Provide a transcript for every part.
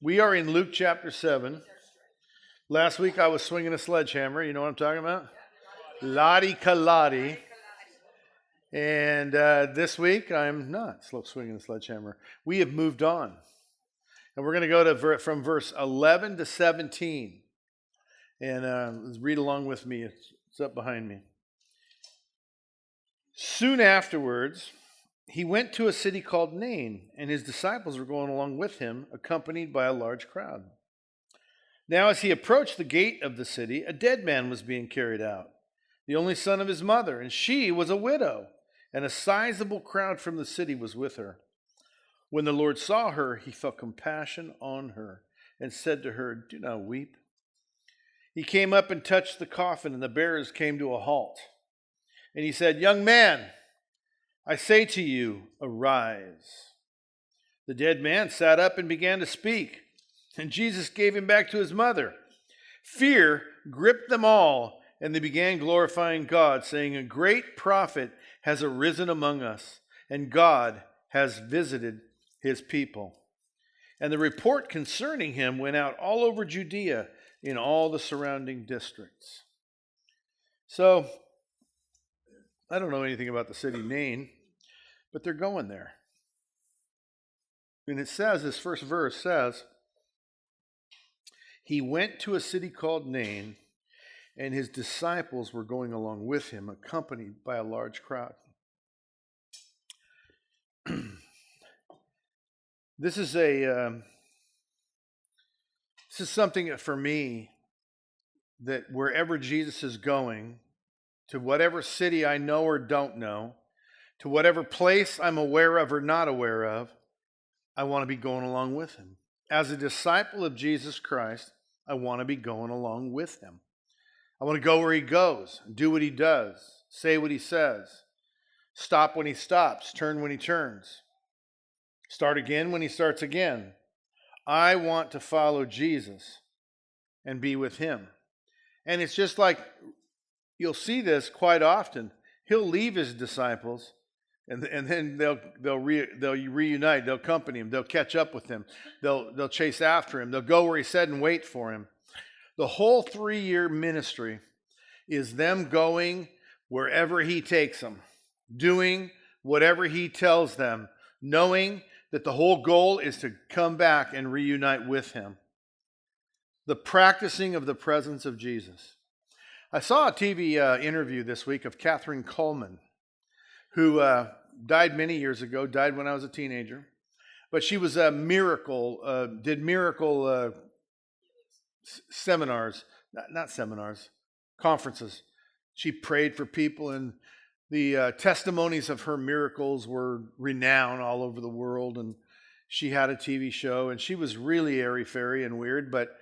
We are in Luke chapter 7. Last week I was swinging a sledgehammer. You know what I'm talking about? Lottie Kalati. And this week I'm not swinging a sledgehammer. We have moved on. And we're going to go to from verse 11 to 17. And read along with me. It's up behind me. Soon afterwards, he went to a city called Nain, and his disciples were going along with him, accompanied by a large crowd. Now as he approached the gate of the city, a dead man was being carried out, the only son of his mother, and she was a widow, and a sizable crowd from the city was with her. When the Lord saw her, he felt compassion on her, and said to her, "Do not weep." He came up and touched the coffin, and the bearers came to a halt. And he said, "Young man, I say to you, arise." The dead man sat up and began to speak, and Jesus gave him back to his mother. Fear gripped them all, and they began glorifying God, saying, "A great prophet has arisen among us, and God has visited his people." And the report concerning him went out all over Judea in all the surrounding districts. So, I don't know anything about the city Nain, but they're going there. And it says, this first verse says, he went to a city called Nain, and his disciples were going along with him, accompanied by a large crowd. This is something for me, that wherever Jesus is going, to whatever city I know or don't know, to whatever place I'm aware of or not aware of, I want to be going along with him. As a disciple of Jesus Christ, I want to be going along with him. I want to go where he goes, do what he does, say what he says, stop when he stops, turn when he turns, start again when he starts again. I want to follow Jesus and be with him. And it's just like, you'll see this quite often. He'll leave his disciples, and then they'll reunite. They'll accompany him. They'll catch up with him. They'll chase after him. They'll go where he said and wait for him. The whole 3-year ministry is them going wherever he takes them, doing whatever he tells them, knowing that the whole goal is to come back and reunite with him. The practicing of the presence of Jesus. I saw a TV interview this week of Kathryn Kuhlman, who died many years ago, died when I was a teenager. But she was a miracle, did miracle seminars, not seminars, conferences. She prayed for people, and the testimonies of her miracles were renowned all over the world. And she had a TV show, and she was really airy-fairy and weird, but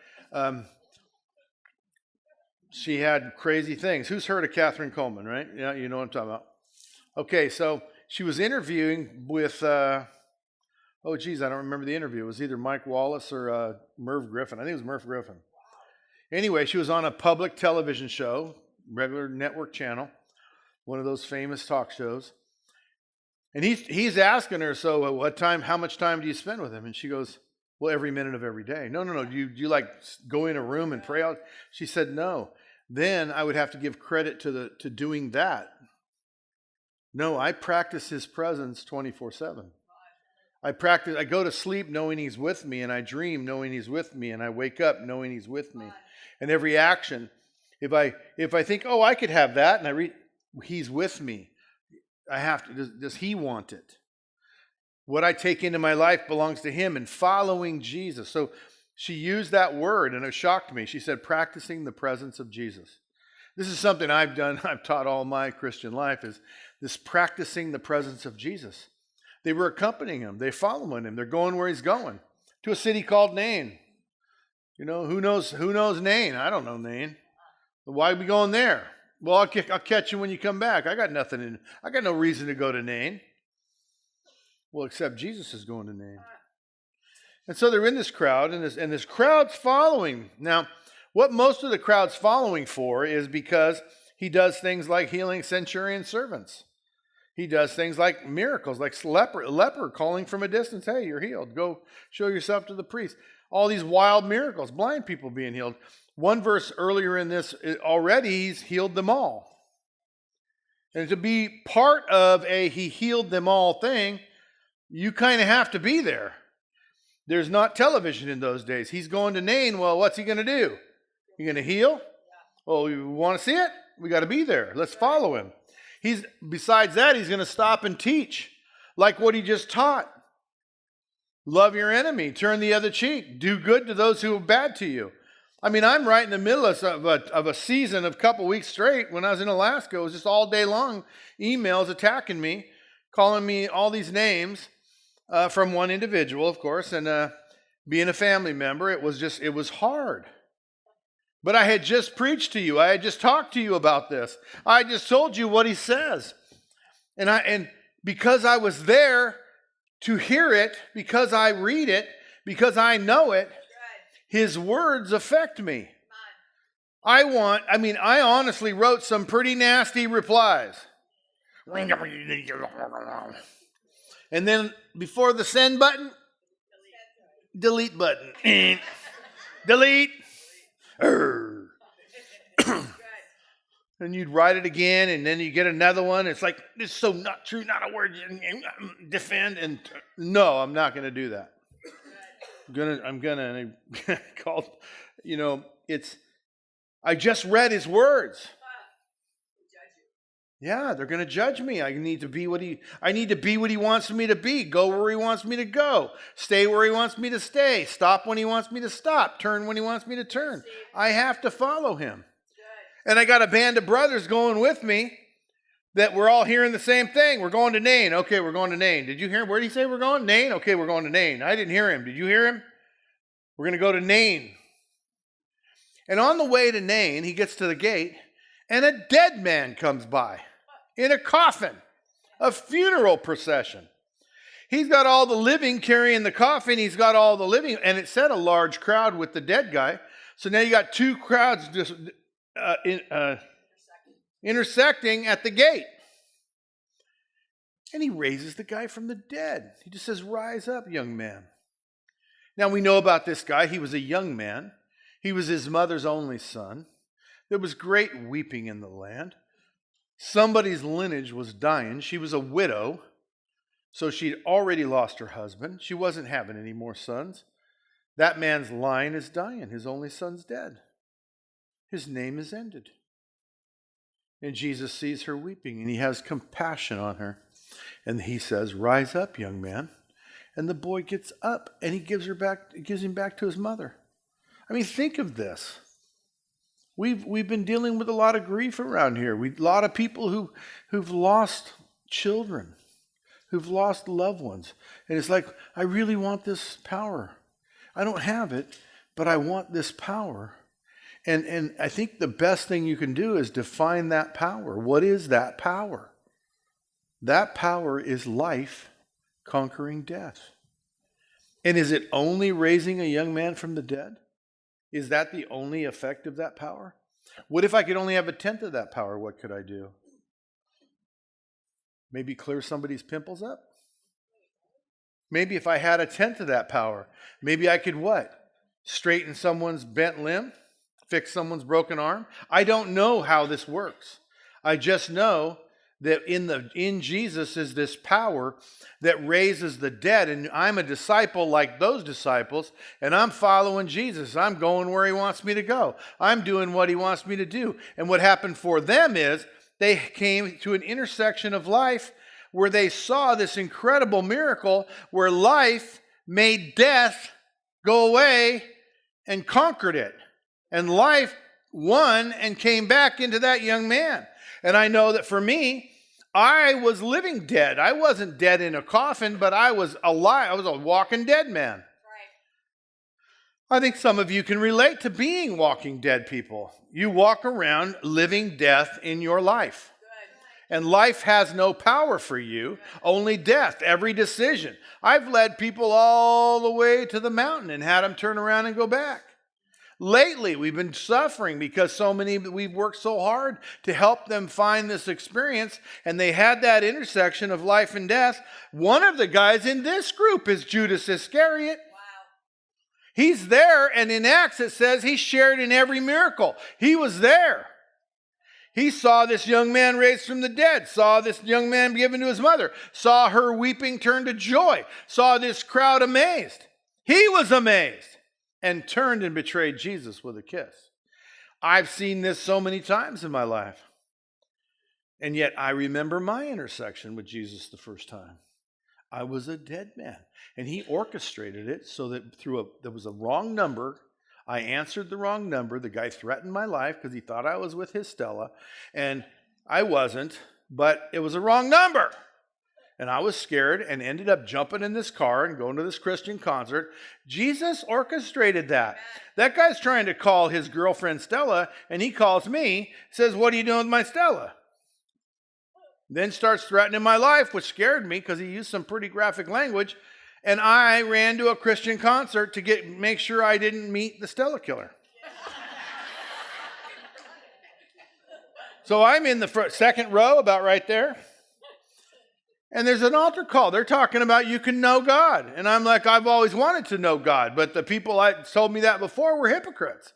she had crazy things. Who's heard of Kathryn Kuhlman, right? Yeah, you know what I'm talking about. Okay, so she was interviewing with, I don't remember the interview. It was either Mike Wallace or Merv Griffin. I think it was Merv Griffin. Anyway, she was on a public television show, regular network channel, one of those famous talk shows. And he's asking her, so how much time do you spend with him? And she goes, well, every minute of every day. No. Do you like go in a room and pray out? She said, no. Then I would have to give credit to doing that. No, I practice his presence 24/7. I go to sleep knowing he's with me, and I dream knowing he's with me, and I wake up knowing he's with me. And every action, if I think, oh, I could have that, and I read, he's with me. I have to. Does he want it? What I take into my life belongs to him, and following Jesus. So she used that word, and it shocked me. She said, practicing the presence of Jesus. This is something I've done. I've taught all my Christian life, is this practicing the presence of Jesus. They were accompanying him. They following him. They're going where he's going, to a city called Nain. You know, who knows Nain? I don't know Nain. Why are we going there? Well, I'll catch you when you come back. I got no reason to go to Nain. Well, except Jesus is going to Nain. And so they're in this crowd, and this crowd's following. Now, what most of the crowd's following for is because he does things like healing centurion servants. He does things like miracles, like leper calling from a distance, hey, you're healed. Go show yourself to the priest. all these wild miracles, blind people being healed. One verse earlier in this, already he's healed them all. And to be part of a he healed them all thing, you kind of have to be there. There's not television in those days. He's going to Nain. Well, what's he going to do? You going to heal? Oh, you want to see it? We got to be there. Let's follow him. Besides that, he's going to stop and teach like what he just taught. Love your enemy. Turn the other cheek. Do good to those who are bad to you. I mean, I'm right in the middle of a season of a couple weeks straight. When I was in Alaska, it was just all day long emails attacking me, calling me all these names from one individual, of course, and being a family member, it was hard. But I had just preached to you. I had just talked to you about this. I just told you what he says. And because I was there to hear it, because I read it, because I know it, his words affect me. I honestly wrote some pretty nasty replies. And then before the send button, delete button. Delete. And you'd write it again, and then you get another one. It's like, this is so not true, not a word. Defend. And no, I'm not going to do that. I'm gonna call, I just read his words. Yeah, they're gonna judge me. I need to be what he wants me to be, go where he wants me to go, stay where he wants me to stay, stop when he wants me to stop, turn when he wants me to turn. I have to follow him. And I got a band of brothers going with me that we're all hearing the same thing. We're going to Nain. Okay, we're going to Nain. Did you hear him? Where did he say we're going? Nain? Okay, we're going to Nain. I didn't hear him. Did you hear him? We're going to go to Nain. And on the way to Nain, he gets to the gate, and a dead man comes by in a coffin, a funeral procession. He's got all the living carrying the coffin. He's got all the living, and it said a large crowd with the dead guy. So now you got two crowds just intersecting at the gate. And he raises the guy from the dead. He just says, "Rise up, young man." Now we know about this guy. He was a young man. He was his mother's only son. There was great weeping in the land. Somebody's lineage was dying. She was a widow, so she'd already lost her husband. She wasn't having any more sons. That man's line is dying. His only son's dead. His name is ended. And Jesus sees her weeping, and he has compassion on her. And he says, "Rise up, young man." And the boy gets up, and he gives him back to his mother. I mean, think of this. We've been dealing with a lot of grief around here. A lot of people who've lost children, who've lost loved ones. And it's like, I really want this power. I don't have it, but I want this power. And I think the best thing you can do is define that power. What is that power? That power is life conquering death. And is it only raising a young man from the dead? Is that the only effect of that power? What if I could only have a tenth of that power? What could I do? Maybe clear somebody's pimples up? Maybe if I had a tenth of that power, maybe I could what? Straighten someone's bent limb? Fix someone's broken arm? I don't know how this works. I just know that in Jesus is this power that raises the dead. And I'm a disciple like those disciples, and I'm following Jesus. I'm going where he wants me to go. I'm doing what he wants me to do. And what happened for them is they came to an intersection of life where they saw this incredible miracle where life made death go away and conquered it. And life won and came back into that young man. And I know that for me, I was living dead. I wasn't dead in a coffin, but I was alive. I was a walking dead man. Right. I think some of you can relate to being walking dead people. You walk around living death in your life. Good. And life has no power for you, only death, every decision. I've led people all the way to the mountain and had them turn around and go back. Lately, we've been suffering because we've worked so hard to help them find this experience, and they had that intersection of life and death. One of the guys in this group is Judas Iscariot. Wow. He's there, and in Acts it says he shared in every miracle. He was there. He saw this young man raised from the dead, saw this young man given to his mother, saw her weeping turn to joy, saw this crowd amazed. He was amazed and turned and betrayed Jesus with a kiss. I've seen this so many times in my life. And yet I remember my intersection with Jesus the first time. I was a dead man, and he orchestrated it so that there was a wrong number. I answered the wrong number. The guy threatened my life because he thought I was with his Stella, and I wasn't, but it was a wrong number. And I was scared and ended up jumping in this car and going to this Christian concert. Jesus orchestrated that. That guy's trying to call his girlfriend Stella, and he calls me, says, "What are you doing with my Stella?" Then starts threatening my life, which scared me because he used some pretty graphic language. And I ran to a Christian concert to make sure I didn't meet the Stella killer. So I'm in the second row, about right there. And there's an altar call. They're talking about you can know God. And I'm like, I've always wanted to know God. But the people that told me that before were hypocrites.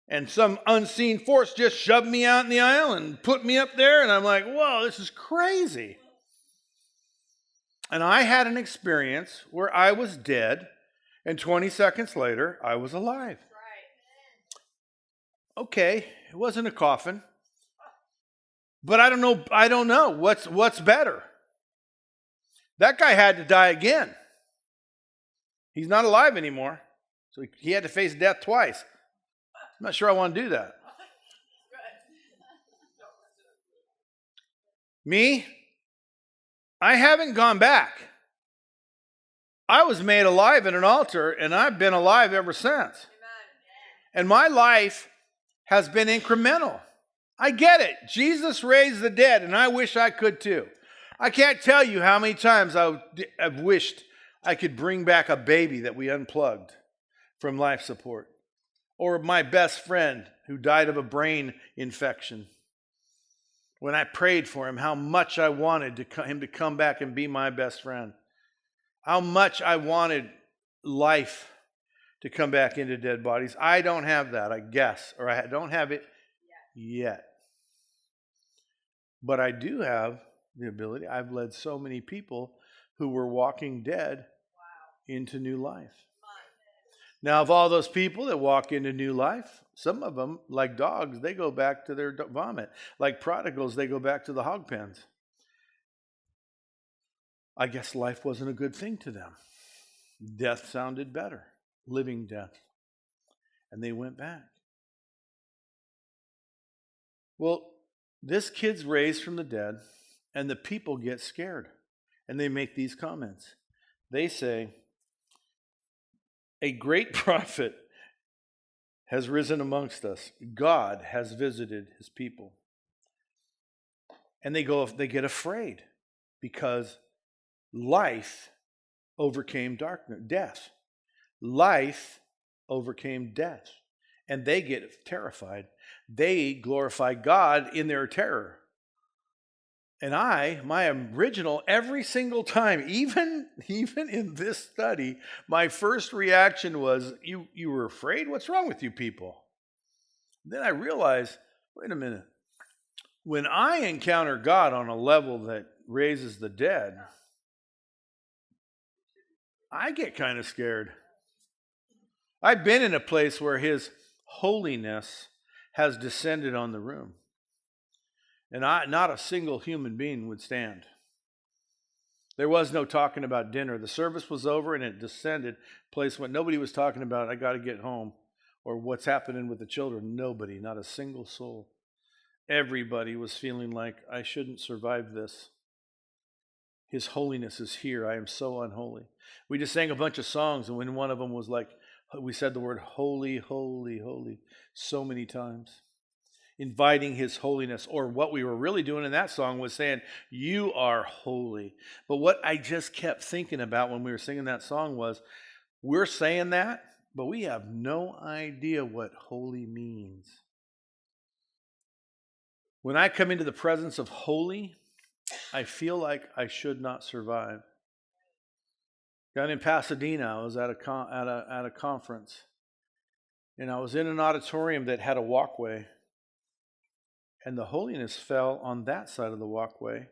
And some unseen force just shoved me out in the aisle and put me up there. And I'm like, whoa, this is crazy. And I had an experience where I was dead, and 20 seconds later, I was alive. Okay, it wasn't a coffin. But I don't know what's better. That guy had to die again. He's not alive anymore. So he had to face death twice. I'm not sure I want to do that. Me? I haven't gone back. I was made alive at an altar, and I've been alive ever since. And my life has been incremental. I get it. Jesus raised the dead, and I wish I could too. I can't tell you how many times I've wished I could bring back a baby that we unplugged from life support. Or my best friend who died of a brain infection. When I prayed for him, how much I wanted him to come back and be my best friend. How much I wanted life to come back into dead bodies. I don't have that, I guess. Or I don't have it yet. But I do have the ability. I've led so many people who were walking dead into new life. Now, of all those people that walk into new life, some of them, like dogs, they go back to their vomit. Like prodigals, they go back to the hog pens. I guess life wasn't a good thing to them. Death sounded better, living death. And they went back. Well, this kid's raised from the dead, and the people get scared. And they make these comments. They say, "A great prophet has risen amongst us. God has visited his people." And they get afraid because life overcame death. Life overcame death. And they get terrified. They glorify God in their terror. And my original, every single time, even in this study, my first reaction was, you were afraid? What's wrong with you people? Then I realized, wait a minute. When I encounter God on a level that raises the dead, I get kind of scared. I've been in a place where his holiness has descended on the room. And not a single human being would stand. There was no talking about dinner. The service was over and it descended. Place when nobody was talking about, I got to get home, or what's happening with the children. Nobody, not a single soul. Everybody was feeling like, I shouldn't survive this. His holiness is here. I am so unholy. We just sang a bunch of songs, and when one of them was like, we said the word holy, holy, holy so many times. Inviting his holiness, or what we were really doing in that song was saying, you are holy. But what I just kept thinking about when we were singing that song was, we're saying that, but we have no idea what holy means. When I come into the presence of holy, I feel like I should not survive. Down in Pasadena, I was at a conference, and I was in an auditorium that had a walkway, and the holiness fell on that side of the walkway,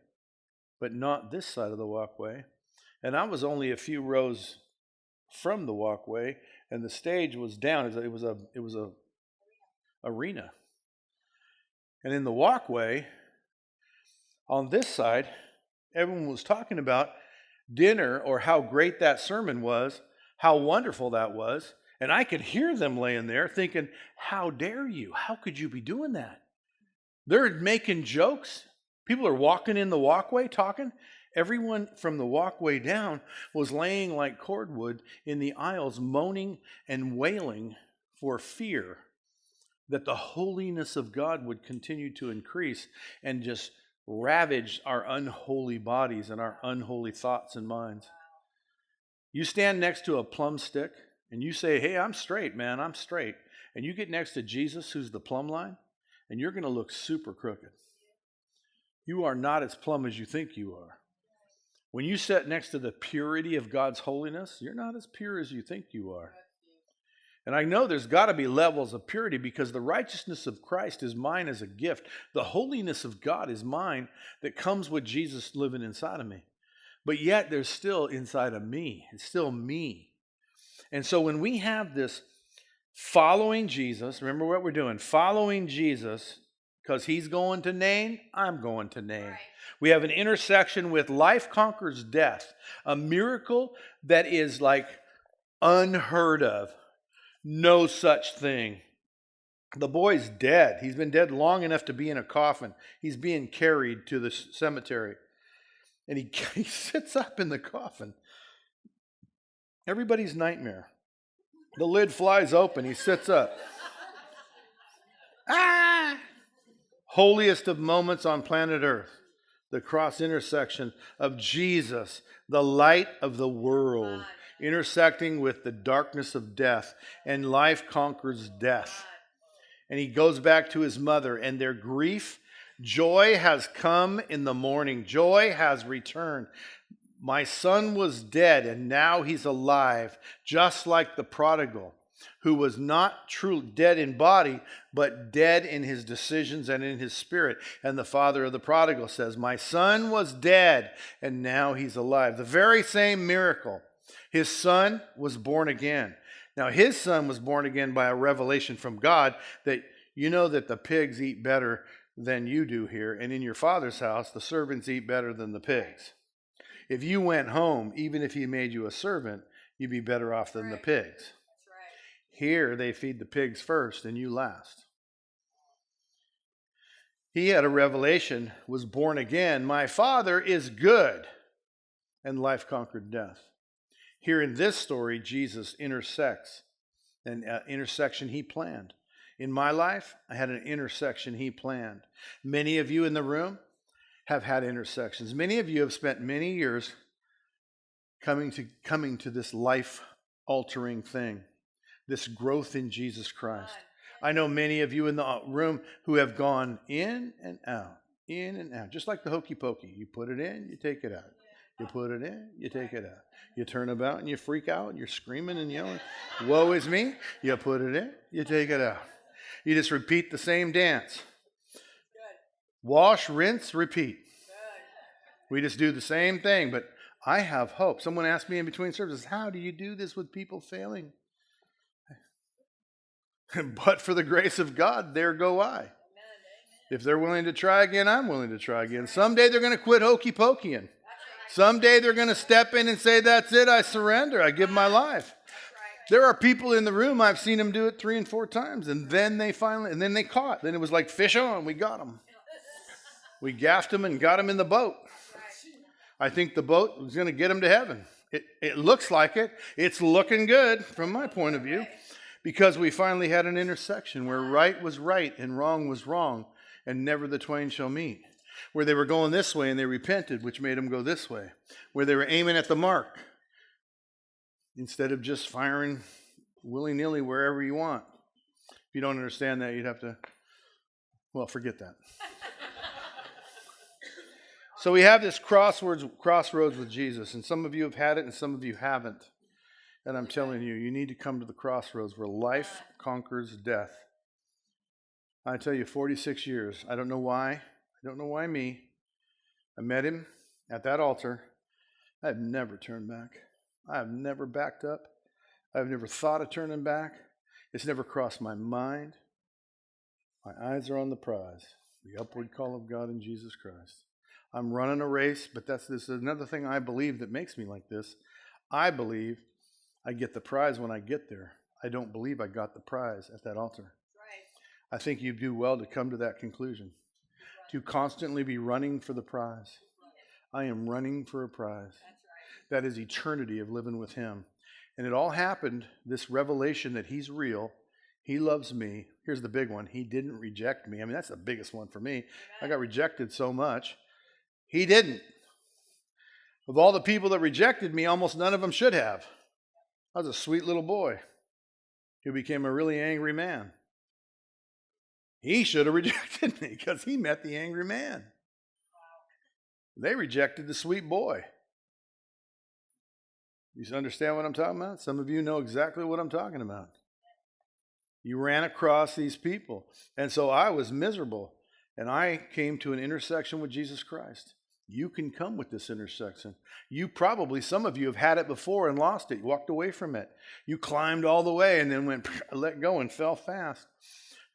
but not this side of the walkway. And I was only a few rows from the walkway, and the stage was down. It was a arena, and in the walkway on this side, everyone was talking about dinner or how great that sermon was, how wonderful that was. And I could hear them laying there thinking, how dare you? How could you be doing that? They're making jokes. People are walking in the walkway talking. Everyone from the walkway down was laying like cordwood in the aisles, moaning and wailing for fear that the holiness of God would continue to increase and just ravage our unholy bodies and our unholy thoughts and minds. You stand next to a plumb stick and you say, hey, I'm straight, man, I'm straight. And you get next to Jesus, who's the plumb line, and you're going to look super crooked. You are not as plumb as you think you are. When you sit next to the purity of God's holiness, you're not as pure as you think you are. And I know there's got to be levels of purity because the righteousness of Christ is mine as a gift. The holiness of God is mine that comes with Jesus living inside of me. But yet there's still inside of me. It's still me. And so when we have this following Jesus, remember what we're doing, following Jesus, because he's going to Nain, I'm going to Nain. Right. We have an intersection with life conquers death, a miracle that is like unheard of. No such thing. The boy's dead. He's been dead long enough to be in a coffin. He's being carried to the cemetery. And he sits up in the coffin. Everybody's nightmare. The lid flies open. He sits up. Ah! Holiest of moments on planet Earth. The cross intersection of Jesus, the light of the world, intersecting with the darkness of death, and life conquers death. And he goes back to his mother, and their grief, joy has come in the morning. Joy has returned. My son was dead, and now he's alive, just like the prodigal, who was not truly dead in body, but dead in his decisions and in his spirit. And the father of the prodigal says, my son was dead, and now he's alive. The very same miracle. His son was born again. Now, his son was born again by a revelation from God that you know that the pigs eat better than you do here, and in your father's house, the servants eat better than the pigs. If you went home, even if he made you a servant, you'd be better off than the pigs. That's right. Here, they feed the pigs first and you last. He had a revelation, was born again. My Father is good, and life conquered death. Here in this story, Jesus intersects an intersection he planned. In my life, I had an intersection he planned. Many of you in the room have had intersections. Many of you have spent many years coming to this life-altering thing, this growth in Jesus Christ. I know many of you in the room who have gone in and out, just like the hokey pokey. You put it in, you take it out. You put it in, you take it out. You turn about and you freak out and you're screaming and yelling, woe is me. You put it in, you take it out. You just repeat the same dance. Wash, rinse, repeat. We just do the same thing, but I have hope. Someone asked me in between services, how do you do this with people failing? But for the grace of God, there go I. If they're willing to try again, I'm willing to try again. Someday they're going to quit hokey pokeying. Someday they're going to step in and say, that's it, I surrender, I give my life. There are people in the room, I've seen them do it 3 and 4 times, and then they caught. Then it was like fish on, we got them. We gaffed them and got them in the boat. I think the boat was going to get them to heaven. It looks like it. It's looking good from my point of view, because we finally had an intersection where right was right and wrong was wrong, and never the twain shall meet. Where they were going this way and they repented, which made them go this way. Where they were aiming at the mark instead of just firing willy-nilly wherever you want. If you don't understand that, you'd have to, well, forget that. So we have this crossroads with Jesus, and some of you have had it and some of you haven't. And I'm telling you, you need to come to the crossroads where life conquers death. I tell you, 46 years. I don't know why. I don't know why me. I met him at that altar. I've never turned back. I've never backed up. I've never thought of turning back. It's never crossed my mind. My eyes are on the prize, the upward call of God in Jesus Christ. I'm running a race, but this is another thing I believe that makes me like this. I believe I get the prize when I get there. I don't believe I got the prize at that altar. Right. I think you do well to come to that conclusion. Right. To constantly be running for the prize. Right. I am running for a prize. That's right. That is eternity of living with him. And it all happened, this revelation that he's real. He loves me. Here's the big one. He didn't reject me. I mean, that's the biggest one for me. Amen. I got rejected so much. He didn't. Of all the people that rejected me, almost none of them should have. I was a sweet little boy who became a really angry man. He should have rejected me because he met the angry man. They rejected the sweet boy. You understand what I'm talking about? Some of you know exactly what I'm talking about. You ran across these people. And so I was miserable. And I came to an intersection with Jesus Christ. You can come with this intersection. Some of you have had it before and lost it. You walked away from it. You climbed all the way and then let go and fell fast.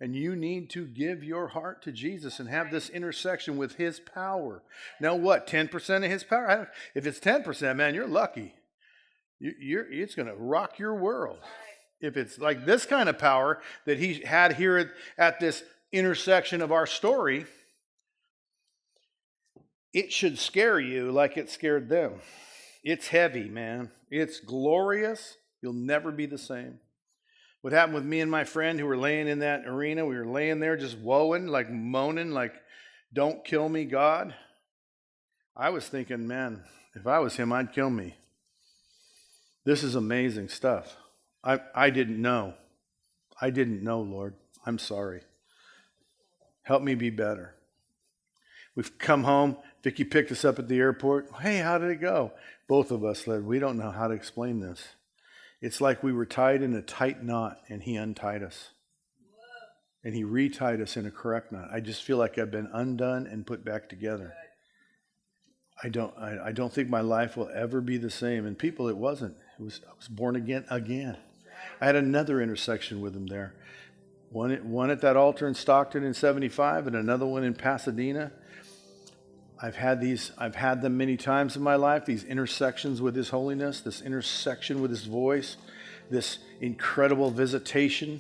And you need to give your heart to Jesus and have this intersection with his power. Now what, 10% of his power? If it's 10%, man, you're lucky. It's going to rock your world. If it's like this kind of power that he had here at this intersection of our story, it should scare you like it scared them. It's heavy, man. It's glorious. You'll never be the same. What happened with me and my friend who were laying in that arena, we were laying there just woeing, like moaning, like, don't kill me, God. I was thinking, man, if I was him, I'd kill me. This is amazing stuff. I didn't know. I didn't know, Lord. I'm sorry. Help me be better. We've come home. Vicki picked us up at the airport. Hey, how did it go? Both of us said, we don't know how to explain this. It's like we were tied in a tight knot and he untied us. And he retied us in a correct knot. I just feel like I've been undone and put back together. I don't think my life will ever be the same. And people, it wasn't. I was born again. I had another intersection with him there. One at that altar in Stockton in 75 and another one in Pasadena. I've had them many times in my life, these intersections with his holiness, this intersection with his voice, this incredible visitation.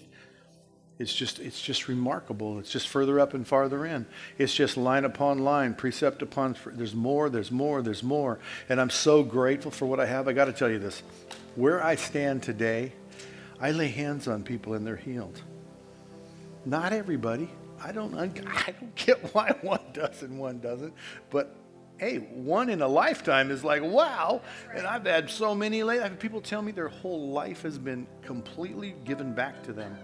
It's just remarkable. It's just further up and farther in. It's just line upon line, precept upon, there's more. And I'm so grateful for what I have. I got to tell you this. Where I stand today, I lay hands on people and they're healed. Not everybody. I don't get why one does and one doesn't. But hey, one in a lifetime is like, wow. Right. And I've had so many people tell me their whole life has been completely given back to them.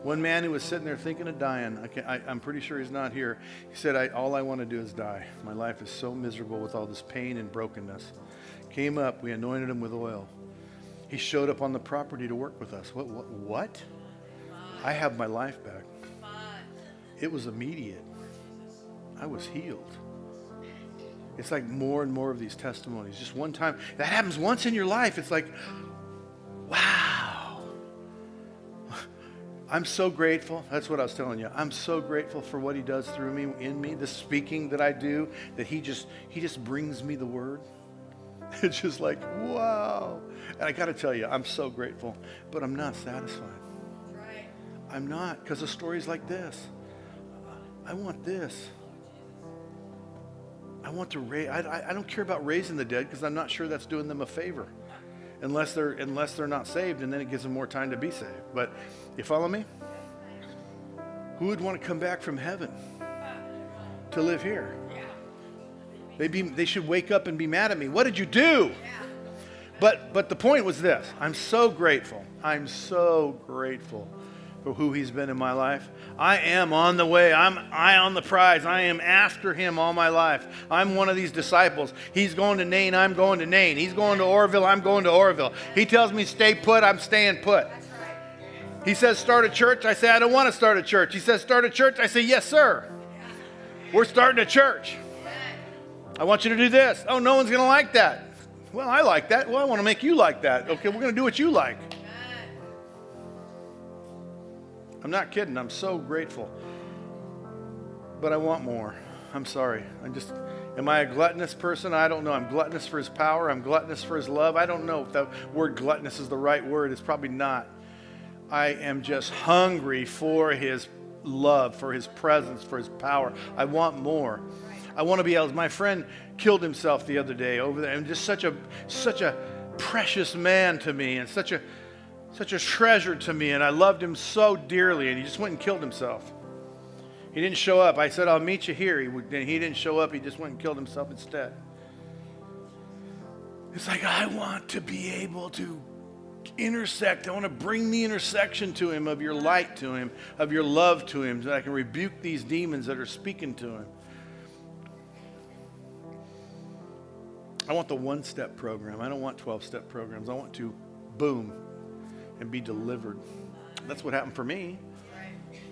One man who was sitting there thinking of dying, I'm pretty sure he's not here. He said, all I want to do is die. My life is so miserable with all this pain and brokenness. Came up, we anointed him with oil. He showed up on the property to work with us. What? I have my life back. It was immediate. I was healed. It's like more and more of these testimonies. Just one time. That happens once in your life. It's like, wow. I'm so grateful. That's what I was telling you. I'm so grateful for what he does through me, in me, the speaking that I do, that he just brings me the word. It's just like, wow. And I got to tell you, I'm so grateful, but I'm not satisfied. Right. I'm not, because of stories like this. I want this. I want to raise. I don't care about raising the dead because I'm not sure that's doing them a favor, unless they're not saved, and then it gives them more time to be saved. But you follow me? Who would want to come back from heaven to live here? They should wake up and be mad at me. What did you do? But the point was this. I'm so grateful. I'm so grateful for who he's been in my life. I am on the way. I'm eye on the prize. I am after him all my life. I'm one of these disciples. He's going to Nain. I'm going to Nain. He's going to Orville. I'm going to Orville. He tells me stay put. I'm staying put. He says start a church. I say I don't want to start a church. He says start a church. I say yes, sir. We're starting a church. I want you to do this. Oh, no one's going to like that. Well, I like that. Well, I want to make you like that. Okay, we're going to do what you like. I'm not kidding. I'm so grateful. But I want more. I'm sorry. Am I a gluttonous person? I don't know. I'm gluttonous for his power. I'm gluttonous for his love. I don't know if the word gluttonous is the right word. It's probably not. I am just hungry for his love, for his presence, for his power. I want more. I want to be able. My friend killed himself the other day over there, and just such a precious man to me, and such a treasure to me, and I loved him so dearly, and he just went and killed himself. He didn't show up. I said, I'll meet you here. He didn't show up. He just went and killed himself instead. It's like, I want to be able to intersect. I want to bring the intersection to him of your light to him, of your love to him, so that I can rebuke these demons that are speaking to him. I want the one-step program. I don't want 12-step programs. I want to boom and be delivered. That's what happened for me.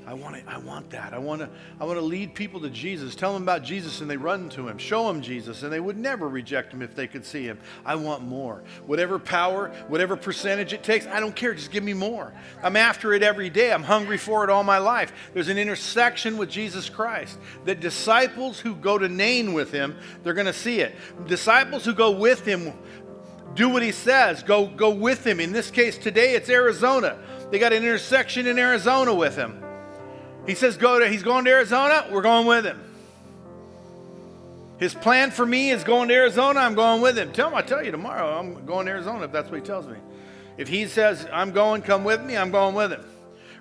I want it. I want that. I want to lead people to Jesus. Tell them about Jesus and they run to him. Show them Jesus and they would never reject him if they could see him. I want more. Whatever power, whatever percentage it takes, I don't care. Just give me more. I'm after it every day. I'm hungry for it all my life. There's an intersection with Jesus Christ. The disciples who go to Nain with him, they're going to see it. Disciples who go with him, do what he says. Go with him. In this case today, it's Arizona. They got an intersection in Arizona with him. He says he's going to Arizona, we're going with him. His plan for me is going to Arizona, I'm going with him. I'll tell you tomorrow, I'm going to Arizona if that's what he tells me. If he says, I'm going, come with me, I'm going with him.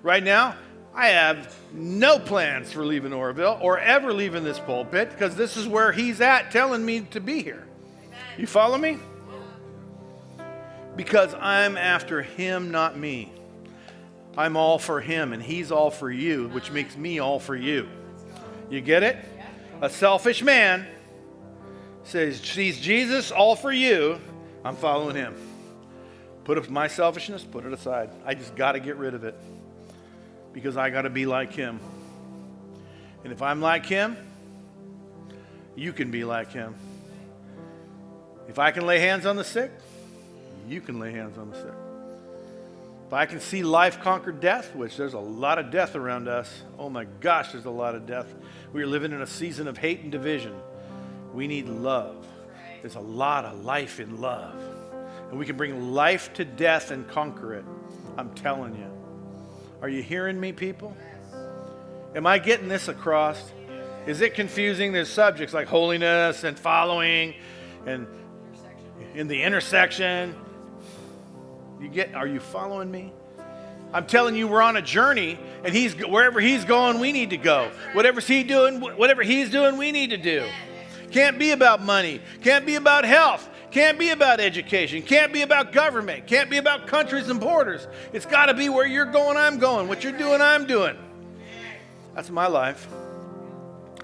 Right now, I have no plans for leaving Orville or ever leaving this pulpit because this is where he's at telling me to be here. Amen. You follow me? Because I'm after him, not me. I'm all for him and he's all for you, which makes me all for you. You get it? A selfish man sees Jesus all for you. I'm following him. Put up my selfishness, put it aside. I just got to get rid of it because I got to be like him. And if I'm like him, you can be like him. If I can lay hands on the sick, you can lay hands on the sick. If I can see life conquer death, which there's a lot of death around us. Oh my gosh, there's a lot of death. We are living in a season of hate and division. We need love. There's a lot of life in love. And we can bring life to death and conquer it. I'm telling you. Are you hearing me, people? Am I getting this across? Is it confusing? There's subjects like holiness and following and in the intersection. Are you following me? I'm telling you, we're on a journey, and wherever he's going, we need to go. Whatever he's doing, we need to do. Can't be about money. Can't be about health. Can't be about education. Can't be about government. Can't be about countries and borders. It's got to be where you're going, I'm going. What you're doing, I'm doing. That's my life.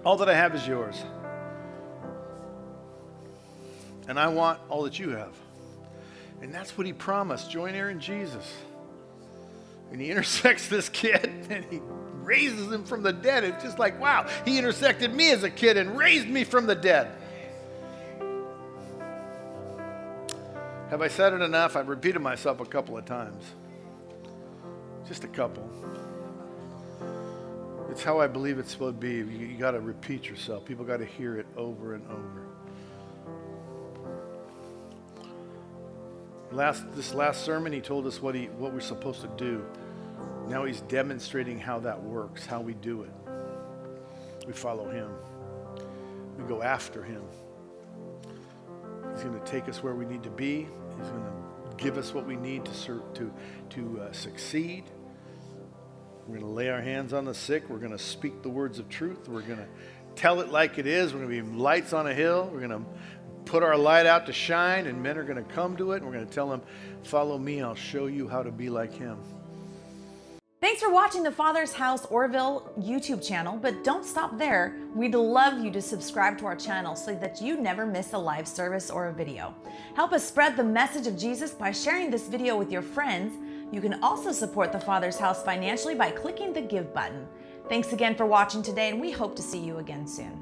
All that I have is yours. And I want all that you have. And that's what he promised. Join heir in Jesus. And he intersects this kid and he raises him from the dead. It's just like, wow, he intersected me as a kid and raised me from the dead. Have I said it enough? I've repeated myself a couple of times. Just a couple. It's how I believe it's supposed to be. You got to repeat yourself. People got to hear it over and over. This last sermon, he told us what we're supposed to do. Now he's demonstrating how that works, how we do it. We follow him. We go after him. He's going to take us where we need to be. He's going to give us what we need to succeed. We're going to lay our hands on the sick. We're going to speak the words of truth. We're going to tell it like it is. We're going to be lights on a hill. We're going to put our light out to shine, and men are going to come to it. And we're going to tell them, follow me. I'll show you how to be like him. Thanks Thanks for watching the Father's House Orville YouTube channel, but don't stop there. We'd love you to subscribe to our channel so that you never miss a live service or a video. Help us spread the message of Jesus by sharing this video with your friends. You can also support the Father's House financially by clicking the Give button. Thanks again for watching today, and we hope to see you again soon.